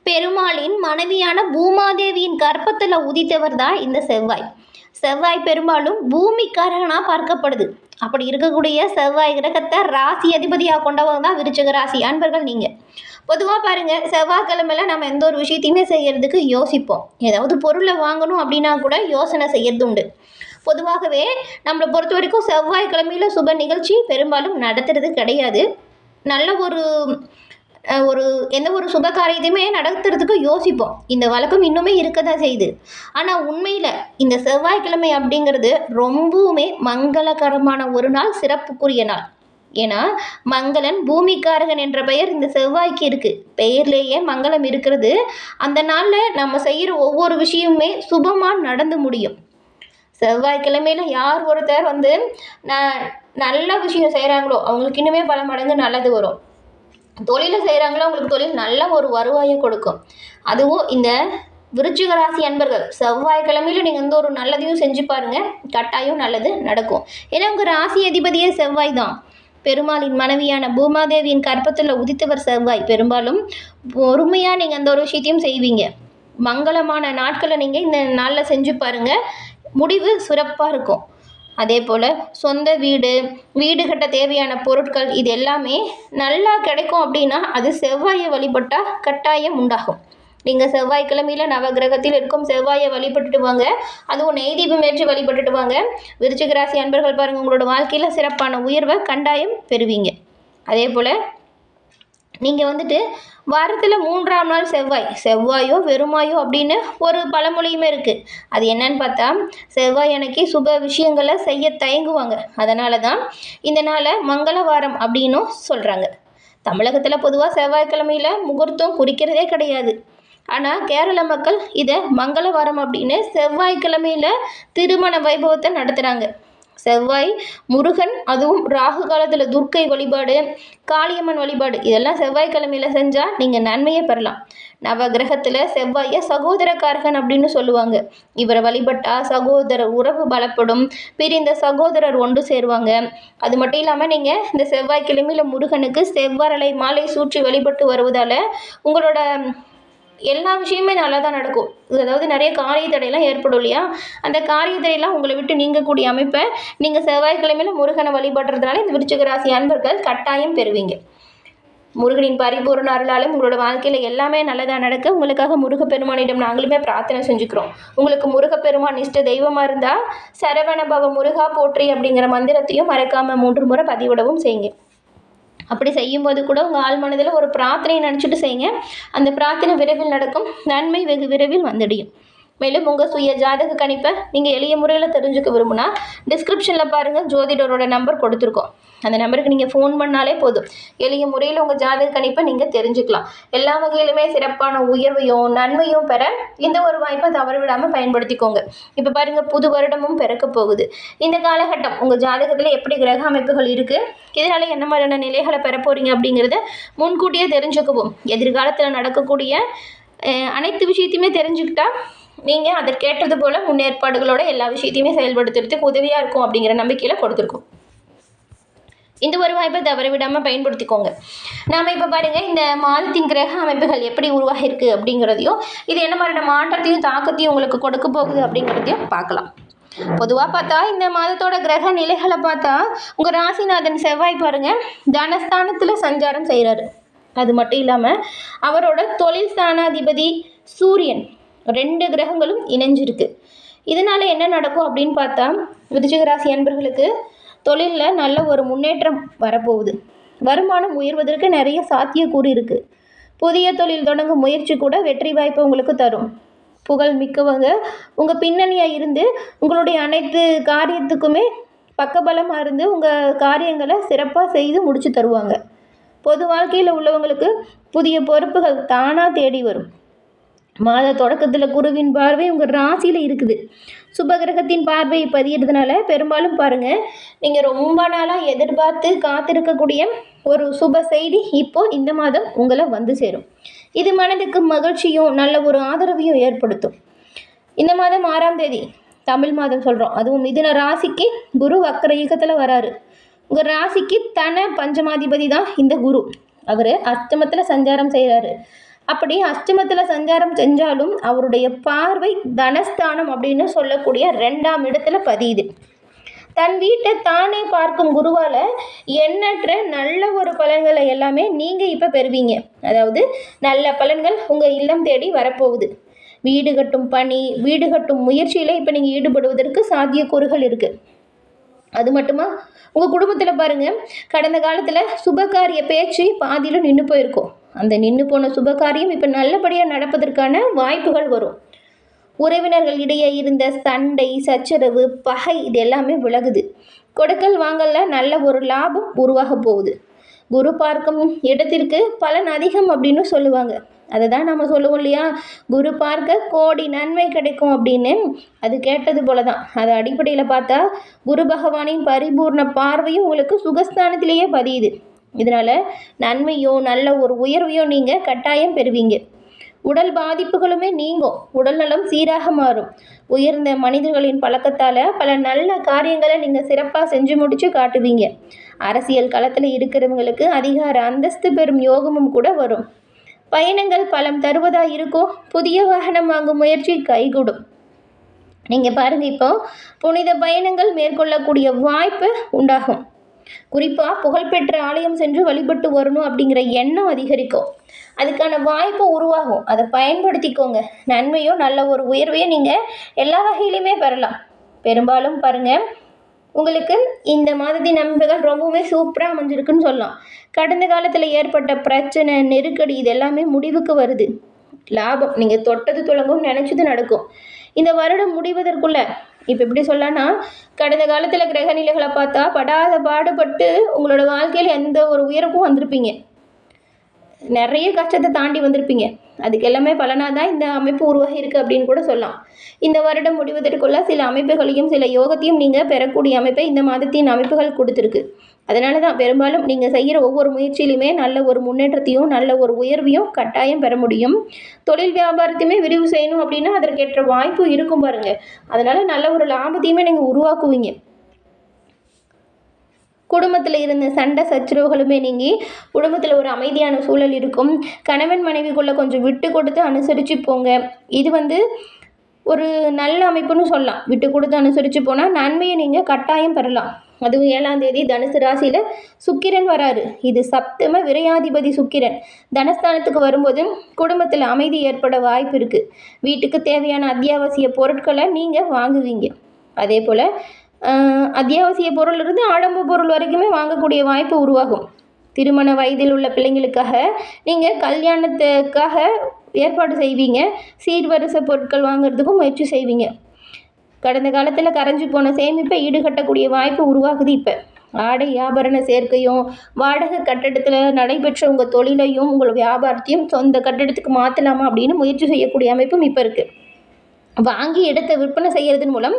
பெருமாளின் மனைவியான பூமாதேவியின் கர்ப்பத்தில் உதித்தவர் தான் இந்த செவ்வாய். செவ்வாய் பெரும்பாலும் பூமிக்காரகனாக பார்க்கப்படுது. அப்படி இருக்கக்கூடிய செவ்வாய் கிரகத்தை ராசி அதிபதியாக கொண்டவங்க தான் விருச்சிக ராசி அன்பர்கள் நீங்கள். பொதுவாக பாருங்கள், செவ்வாய்க்கிழமையில் நம்ம எந்த ஒரு விஷயத்தையுமே செய்கிறதுக்கு யோசிப்போம். ஏதாவது பொருளை வாங்கணும் அப்படின்னா கூட யோசனை செய்யறது உண்டு. பொதுவாகவே நம்மளை பொறுத்த வரைக்கும் செவ்வாய்க்கிழமையில் சுப நிகழ்ச்சி பெரும்பாலும் நடத்துறது கிடையாது. நல்ல ஒரு எந்த ஒரு சுப காரியத்தையுமே நடத்துறதுக்கு யோசிப்போம். இந்த வழக்கம் இன்னுமே இருக்க தான் செய்யுது. ஆனால் உண்மையில் இந்த செவ்வாய்க்கிழமை அப்படிங்கிறது ரொம்பவுமே மங்களகரமான ஒரு நாள், சிறப்புக்குரிய நாள். ஏன்னா மங்களன் பூமிக்காரகன் என்ற பெயர் இந்த செவ்வாய்க்கு இருக்குது. பெயர்லேயே மங்களம் இருக்கிறது. அந்த நாளில் நம்ம செய்கிற ஒவ்வொரு விஷயமுமே சுபமாக நடந்து முடியும். செவ்வாய்க்கிழமையில் யார் ஒருத்தர் நல்ல விஷயம் செய்கிறாங்களோ அவங்களுக்கு இன்னுமே பல மடங்கு நல்லது வரும். தொழிலை செய்கிறாங்களோ அவங்களுக்கு தொழில் நல்ல ஒரு வருவாயை கொடுக்கும். அதுவும் இந்த விருச்சிக ராசி அன்பர்கள் செவ்வாய்க்கிழமையில் நீங்கள் ஒரு நல்லதையும் செஞ்சு பாருங்கள், கட்டாயம் நல்லது நடக்கும். ஏன்னா உங்கள் ராசி அதிபதியே செவ்வாய் தான். பெருமாளின் மனைவியான பூமாதேவியின் கற்பத்தில் உதித்தவர் செவ்வாய். பெரும்பாலும் பொறுமையாக நீங்கள் ஒரு விஷயத்தையும் செய்வீங்க. மங்களமான நாட்களை நீங்கள் இந்த நாளில் செஞ்சு பாருங்கள், முடிவு சிறப்பாக இருக்கும். அதே போல் சொந்த வீடு கட்ட தேவையான பொருட்கள் இது எல்லாமே நல்லா கிடைக்கும். அப்படின்னா அது செவ்வாயை வழிபட்டால் கட்டாயம் உண்டாகும். நீங்கள் செவ்வாய்க்கிழமையில் நவகிரகத்தில் இருக்கும் செவ்வாயை வழிபட்டுட்டு வாங்க. அதுவும் நெய் தீபம் ஏற்றி வழிபட்டுட்டு வாங்க. விருச்சிக ராசி அன்பர்கள் பாருங்கள், உங்களோட வாழ்க்கையில் சிறப்பான உயர்வை கண்டாயம் பெறுவீங்க. அதே போல் நீங்கள் வாரத்தில் 3ஆம் நாள் செவ்வாயோ வெறுமாயோ அப்படின்னு ஒரு பழமொழியுமே இருக்குது. அது என்னன்னு பார்த்தா, செவ்வாய் அன்னைக்கு சுப விஷயங்களை செய்ய தயங்குவாங்க. அதனால தான் இந்த நாளை மங்களவாரம் அப்படின்னும் சொல்கிறாங்க. தமிழகத்தில் பொதுவாக செவ்வாய்க்கிழமையில் முகூர்த்தம் குறிக்கிறதே கிடையாது. ஆனால் கேரள மக்கள் இதை மங்களவாரம் அப்படின்னு செவ்வாய்க்கிழமையில் திருமண வைபவத்தை நடத்துகிறாங்க. செவ்வாய் முருகன், அதுவும் ராகு காலத்தில் துர்க்கை வழிபாடு, காளியம்மன் வழிபாடு இதெல்லாம் செவ்வாய்க்கிழமையில் செஞ்சால் நீங்கள் நன்மையை பெறலாம். நவகிரகத்தில் செவ்வாயை சகோதரக்காரகன் அப்படின்னு சொல்லுவாங்க. இவரை வழிபட்டால் சகோதர உறவு பலப்படும், பிரிந்த சகோதரர் ஒன்று சேருவாங்க. அது மட்டும் இல்லாமல் நீங்கள் இந்த செவ்வாய்க்கிழமையில் முருகனுக்கு செவ்வரளை மாலை சூற்றி வழிபட்டு வருவதால் உங்களோட எல்லா விஷயமே நல்லா தான் நடக்கும். அதாவது நிறைய காரிய தடையெல்லாம் ஏற்படும் இல்லையா, அந்த காரிய தடையெல்லாம் உங்களை விட்டு நீங்கக்கூடிய அமைப்பை நீங்கள் செவ்வாய்க்கிழமையில் முருகனை வழிபடுறதுனால இந்த விருச்சிக ராசி அன்பர்கள் கட்டாயம் பெறுவீங்க. முருகனின் பரிபூர்ண அருளாலும் உங்களோட வாழ்க்கையில் எல்லாமே நல்லதாக நடக்க உங்களுக்காக முருகப்பெருமானிடம் நாங்களுமே பிரார்த்தனை செஞ்சுக்கிறோம். உங்களுக்கு முருகப்பெருமான் இஷ்ட தெய்வமாக இருந்தால் சரவண பவ முருகா போற்றி அப்படிங்கிற மந்திரத்தையும் மறக்காமல் 3 முறை பதிவிடவும் செய்யுங்க. அப்படி செய்யும்போது கூட உங்கள் ஆள் மனதில் ஒரு பிரார்த்தனை நினச்சிட்டு செய்யுங்க. அந்த பிரார்த்தனை விரைவில் நடக்கும், நன்மை வெகு விரைவில் வந்துடும். மேலும் உங்கள் சுய ஜாதக கணிப்பை நீங்கள் எளிய முறையில் தெரிஞ்சுக்க விரும்புனா டிஸ்கிரிப்ஷனில் பாருங்கள், ஜோதிடரோட நம்பர் கொடுத்துருக்கோம். அந்த நம்பருக்கு நீங்கள் ஃபோன் பண்ணாலே போதும். எளிய முறையில் உங்கள் ஜாதக கணிப்பை நீங்கள் தெரிஞ்சுக்கலாம். எல்லா வகையிலுமே சிறப்பான உயர்வையும் நன்மையும் பெற இந்த ஒரு வாய்ப்பை தவறவிடாமல் பயன்படுத்திக்கோங்க. இப்போ பாருங்கள், புது வருடமும் பிறக்க போகுது. இந்த காலகட்டம் உங்கள் ஜாதகத்தில் எப்படி கிரக அமைப்புகள் இருக்குது, இதனால் என்ன மாதிரியான நிலைகளை பெற போகிறீங்க அப்படிங்கிறத முன்கூட்டியே தெரிஞ்சுக்குவோம். எதிர்காலத்தில் நடக்கக்கூடிய அனைத்து விஷயத்தையுமே தெரிஞ்சுக்கிட்டா நீங்கள் அதற்கேற்றது போல் முன்னேற்பாடுகளோட எல்லா விஷயத்தையுமே செயல்படுத்துறதுக்கு உதவியாக இருக்கும் அப்படிங்கிற நம்பிக்கையில் கொடுத்துருக்கோம். இந்த ஒரு வாய்ப்பை தவறவிடாமல் பயன்படுத்திக்கோங்க. நாம் இப்போ பாருங்கள், இந்த மாதத்தின் கிரக அமைப்புகள் எப்படி உருவாகிருக்கு அப்படிங்கிறதையும் இது என்ன மாதிரியான மாற்றத்தையும் தாக்கத்தையும் உங்களுக்கு கொடுக்க போகுது அப்படிங்கிறதையும் பார்க்கலாம். பொதுவாக பார்த்தா இந்த மாதத்தோட கிரக நிலைகளை பார்த்தா உங்கள் ராசிநாதன் செவ்வாய் பாருங்கள் தனஸ்தானத்தில் சஞ்சாரம் செய்கிறாரு. அது மட்டும் இல்லாமல் அவரோட தொழில் ஸ்தானாதிபதி சூரியன் 2 கிரகங்களும் இணைஞ்சிருக்கு. இதனால் என்ன நடக்கும் அப்படின்னு பார்த்தா, விருச்சிக ராசி அன்பர்களுக்கு தொழிலில் நல்ல ஒரு முன்னேற்றம் வரப்போகுது. வருமானம் உயர்வதற்கு நிறைய சாத்தியக்கூறு இருக்குது. புதிய தொழில் தொடங்கும் முயற்சி கூட வெற்றி வாய்ப்பை உங்களுக்கு தரும். புகழ் மிக்கவங்க உங்கள் பின்னணியாக இருந்து உங்களுடைய அனைத்து காரியத்துக்குமே பக்கபலமாக இருந்து உங்கள் காரியங்களை சிறப்பாக செய்து முடித்து தருவாங்க. பொது வாழ்க்கையில் உள்ளவங்களுக்கு புதிய பொறுப்புகள் தானாக தேடி வரும். மாத தொடக்கத்தில் குருவின் பார்வை உங்கள் ராசியில் இருக்குது. சுபகிரகத்தின் பார்வை பதியறதுனால பெரும்பாலும் பாருங்கள், நீங்கள் ரொம்ப நாளாக எதிர்பார்த்து காத்திருக்கக்கூடிய ஒரு சுப செய்தி இப்போது இந்த மாதம் உங்களை வந்து சேரும். இது மனதுக்கு மகிழ்ச்சியும் நல்ல ஒரு ஆதரவையும் ஏற்படுத்தும். இந்த மாதம் 6ஆம் தேதி தமிழ் மாதம் சொல்கிறோம். அதுவும் மிதுன ராசிக்கு குரு வக்கர யுகத்தில் வராரு. உங்கள் ராசிக்கு தன பஞ்சமாதிபதி தான் இந்த குரு. அவர் அஷ்டமத்தில் சஞ்சாரம் செய்கிறாரு. அப்படி அஷ்டமத்தில் சஞ்சாரம் செஞ்சாலும் அவருடைய பார்வை தனஸ்தானம் அப்படின்னு சொல்லக்கூடிய 2ஆம் இடத்துல பதியுது. தன் வீட்டை தானே பார்க்கும் குருவால் எண்ணற்ற நல்ல ஒரு பலன்களை எல்லாமே நீங்கள் இப்போ பெறுவீங்க. அதாவது நல்ல பலன்கள் உங்கள் இல்லம் தேடி வரப்போகுது. வீடு கட்டும் பணி, வீடு கட்டும் முயற்சியில் இப்போ நீங்கள் ஈடுபடுவதற்கு சாத்தியக்கூறுகள் இருக்குது. அது மட்டுமா, உங்கள் குடும்பத்தில் பாருங்கள், கடந்த காலத்தில் சுபகாரிய பேச்சு பாதியில் நின்று போயிருக்கும். அந்த நின்று போன சுபகாரியம் இப்போ நல்லபடியாக நடப்பதற்கான வாய்ப்புகள் வரும். உறவினர்கள் இடையே இருந்த சண்டை, சச்சரவு, பகை இது எல்லாமே விலகுது. கொடுக்கல் வாங்கல நல்ல ஒரு லாபம் உருவாக போகுது. குரு பார்க்கும் இடத்திற்கு பலன் அதிகம் அப்படின்னு சொல்லுவாங்க. அதை தான் நம்ம சொல்லுவோம் இல்லையா, குரு பார்க்க கோடி நன்மை கிடைக்கும் அப்படின்னு. அது கேட்டது போல தான். அது அடிப்படையில் பார்த்தா குரு பகவானின் பரிபூர்ண பார்வையும் உங்களுக்கு சுகஸ்தானத்திலேயே பதியுது. இதனால் நன்மையோ நல்ல ஒரு உயர்வையோ நீங்கள் கட்டாயம் பெறுவீங்க. உடல் பாதிப்புகளுமே நீங்கும். உடல் நலம் சீராக மாறும். உயர்ந்த மனிதர்களின் பழக்கத்தால் பல நல்ல காரியங்களை நீங்கள் சிறப்பாக செஞ்சு முடித்து காட்டுவீங்க. அரசியல் களத்தில் இருக்கிறவங்களுக்கு அதிகார அந்தஸ்து பெறும் யோகமும் கூட வரும். பயணங்கள் பலம் தருவதாக இருக்கும். புதிய வாகனம் வாங்கும் முயற்சி கைகூடும். நீங்கள் பாருங்கள், இப்போ புனித பயணங்கள் மேற்கொள்ளக்கூடிய வாய்ப்பு உண்டாகும். குறிப்பாக புகழ்பெற்ற ஆலயம் சென்று வழிபட்டு வரணும் அப்படிங்கிற எண்ணம் அதிகரிக்கும். அதுக்கான வாய்ப்பு உருவாகும். அதை பயன்படுத்திக்கோங்க. நன்மையோ நல்ல ஒரு உயர்வையோ நீங்கள் எல்லா வகையிலுமே பெறலாம். பெரும்பாலும் பாருங்கள், உங்களுக்கு இந்த மாதத்தின் அமைப்புகள் ரொம்பவுமே சூப்பராக அமைஞ்சிருக்குன்னு சொல்லலாம். கடந்த காலத்தில் ஏற்பட்ட பிரச்சனை, நெருக்கடி இது எல்லாமே முடிவுக்கு வருது. லாபம் நீங்கள் தொட்டது தொடங்கும், நினச்சது நடக்கும். இந்த வருடம் முடிவதற்குள்ள இப்போ எப்படி சொல்லலாம்னா, கடந்த காலத்தில் கிரக நிலைகளை பார்த்தா படாத பாடுபட்டு உங்களோட வாழ்க்கையில் எந்த ஒரு உயர்வுக்கும் வந்திருப்பீங்க. நிறைய கஷ்டத்தை தாண்டி வந்திருப்பீங்க. அதுக்கு எல்லாமே பலனாக தான் இந்த அமைப்பு உருவாகி இருக்குது அப்படின்னு கூட சொல்லலாம். இந்த வருடம் முடிவதற்குள்ள சில அமைப்புகளையும் சில யோகத்தையும் நீங்கள் பெறக்கூடிய அமைப்பை இந்த மாதத்தின் அமைப்புகள் கொடுத்துருக்கு. அதனால தான் பெரும்பாலும் நீங்கள் செய்கிற ஒவ்வொரு முயற்சியிலுமே நல்ல ஒரு முன்னேற்றத்தையும் நல்ல ஒரு உயர்வையும் கட்டாயம் பெற முடியும். தொழில் வியாபாரத்தையுமே விரிவு செய்யணும் அப்படின்னா அதற்கேற்ற வாய்ப்பு இருக்கும் பாருங்கள். அதனால் நல்ல ஒரு லாபத்தையுமே நீங்கள் உருவாக்குவீங்க. குடும்பத்தில் இருந்த சண்டை சச்சரவுகளுமே நீங்கி குடும்பத்தில் ஒரு அமைதியான சூழல் இருக்கும். கணவன் மனைவிக்குள்ளே கொஞ்சம் விட்டு கொடுத்து அனுசரித்து போங்க. இது ஒரு நல்ல அமைப்புன்னு சொல்லலாம். விட்டு கொடுத்து அனுசரித்து போனால் நன்மையை நீங்கள் கட்டாயம் பெறலாம். அதுவும் 7ஆம் தேதி தனுசு ராசியில் சுக்கிரன் வராரு. இது சப்தம விரையாதிபதி சுக்கிரன். தனஸ்தானத்துக்கு வரும்போது குடும்பத்தில் அமைதி ஏற்பட வாய்ப்பு இருக்குது. வீட்டுக்கு தேவையான அத்தியாவசிய பொருட்களை நீங்கள் வாங்குவீங்க. அதே போல் அத்தியாவசிய பொருளிலிருந்து ஆடம்பர பொருள் வரைக்குமே வாங்கக்கூடிய வாய்ப்பு உருவாகும். திருமண வயதில் உள்ள பிள்ளைங்களுக்காக நீங்கள் கல்யாணத்துக்காக ஏற்பாடு செய்வீங்க. சீர்வரிசை பொருட்கள் வாங்குறதுக்கும் முயற்சி செய்வீங்க. கடந்த காலத்தில் கரைஞ்சி போன சேமிப்பை ஈடுகட்டக்கூடிய வாய்ப்பு உருவாகுது. இப்போ ஆடை ஆபரண சேர்க்கையும் வாடகை கட்டடத்தில் நடைபெற்ற உங்கள் தொழிலையும் உங்கள் வியாபாரத்தையும் சொந்த கட்டடத்துக்கு மாற்றலாமா அப்படின்னு முயற்சி செய்யக்கூடிய அமைப்பும் இப்போ இருக்குது. வாங்கி இடத்தை விற்பனை செய்கிறதன் மூலம்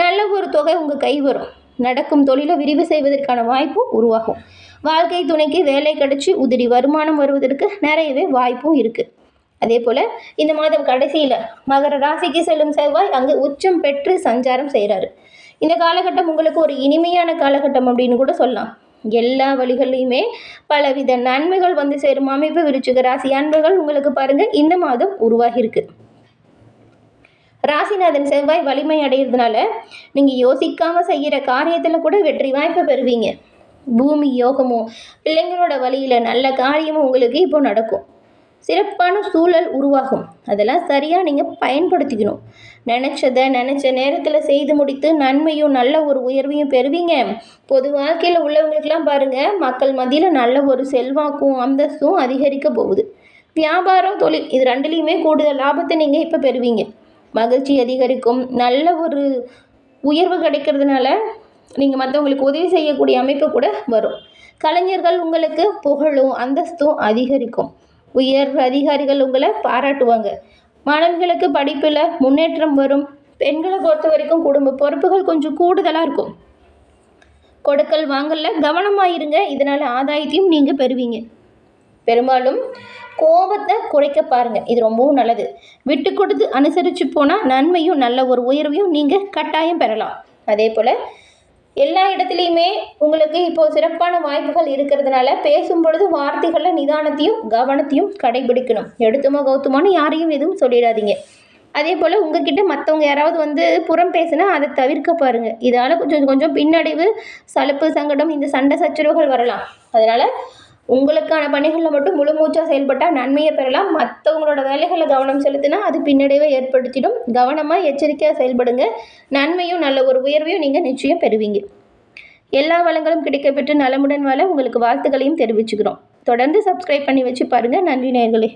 நல்ல ஒரு தொகை உங்கள் கை வரும். நடக்கும் தொழிலை விரிவு செய்வதற்கான வாய்ப்பும் உருவாகும். வாழ்க்கை துணைக்கு வேலை கிடைச்சி உதிரி வருமானம் வருவதற்கு நிறையவே வாய்ப்பும் இருக்குது. அதே போல் இந்த மாதம் கடைசியில் மகர ராசிக்கு செல்லும் செவ்வாய் அங்கு உச்சம் பெற்று சஞ்சாரம் செய்கிறாரு. இந்த காலகட்டம் உங்களுக்கு ஒரு இனிமையான காலகட்டம் அப்படின்னு கூட சொல்லலாம். எல்லா வழிகள்லையுமே பலவித நன்மைகள் வந்து சேரும் அமைப்பு விருச்சிக ராசி அன்பர்கள் உங்களுக்கு பாருங்கள் இந்த மாதம் உருவாகியிருக்கு. ராசிநாதன் செவ்வாய் வலிமை அடைகிறதுனால நீங்கள் யோசிக்காமல் செய்கிற காரியத்தில் கூட வெற்றி வாய்ப்பை பெறுவீங்க. பூமி யோகமும் பிள்ளைங்களோட வழியில் நல்ல காரியமும் உங்களுக்கு இப்போ நடக்கும். சிறப்பான சூழல் உருவாகும். அதெல்லாம் சரியாக நீங்கள் பயன்படுத்திக்கணும். நினச்ச நேரத்தில் செய்து முடித்து நன்மையும் நல்ல ஒரு உயர்வையும் பெறுவீங்க. பொது வாழ்க்கையில் உள்ளவங்களுக்கெல்லாம் பாருங்கள், மக்கள் மத்தியில் நல்ல ஒரு செல்வாக்கும் அந்தஸ்தும் அதிகரிக்க போகுது. வியாபாரம் தொழில் இது ரெண்டுலேயுமே கூடுதல் லாபத்தை நீங்கள் இப்போ பெறுவீங்க. மகிழ்ச்சி அதிகரிக்கும். நல்ல ஒரு உயர்வு கிடைக்கிறதுனால நீங்கள் மற்றவங்களுக்கு உதவி செய்யக்கூடிய அமைப்பு கூட வரும். கலைஞர்கள் உங்களுக்கு புகழும் அந்தஸ்தும் அதிகரிக்கும். உயர் அதிகாரிகள் உங்களை பாராட்டுவாங்க. மாணவிகளுக்கு படிப்பில் முன்னேற்றம் வரும். பெண்களை பொறுத்த வரைக்கும் குடும்ப பொறுப்புகள் கொஞ்சம் கூடுதலாக இருக்கும். கொடுக்கல் வாங்கல கவனமாயிருங்க. இதனால் ஆதாயத்தையும் நீங்கள் பெறுவீங்க. பெரும்பாலும் கோபத்தை குறைக்க பாருங்கள். இது ரொம்பவும் நல்லது. விட்டு கொடுத்து அனுசரித்து போனால் நன்மையும் நல்ல ஒரு உயர்வையும் நீங்கள் கட்டாயம் பெறலாம். அதே போல் எல்லா இடத்துலையுமே உங்களுக்கு இப்போது சிறப்பான வாய்ப்புகள் இருக்கிறதுனால பேசும் பொழுது வார்த்தைகளில் நிதானத்தையும் கவனத்தையும் கடைபிடிக்கணும். எடுத்துமோ கௌத்துமோன்னு யாரையும் எதுவும் சொல்லிடாதீங்க. அதே போல் உங்ககிட்ட மற்றவங்க யாராவது வந்து புறம் பேசினா அதை தவிர்க்க பாருங்கள். இதால் கொஞ்சம் கொஞ்சம் பின்னடைவு, சலுப்பு, சங்கடம், இந்த சண்டை சச்சரவுகள் வரலாம். அதனால் உங்களுக்கான பணிகளில் மட்டும் முழு மூச்சாக செயல்பட்டால் நன்மையை பெறலாம். மற்றவங்களோட வேலைகளில் கவனம் செலுத்தினா அது பின்னடைவை ஏற்படுத்திடும். கவனமாக எச்சரிக்கையாக செயல்படுங்க. நன்மையும் நல்ல ஒரு உயர்வையும் நீங்கள் நிச்சயம் பெறுவீங்க. எல்லா வளங்களும் கிடைக்கப்பெற்று நலமுடன் வாழ உங்களுக்கு வாழ்த்துக்களையும் தெரிவிச்சுக்கிறோம். தொடர்ந்து சப்ஸ்கிரைப் பண்ணி வச்சு பாருங்கள். நன்றி நேயர்களே.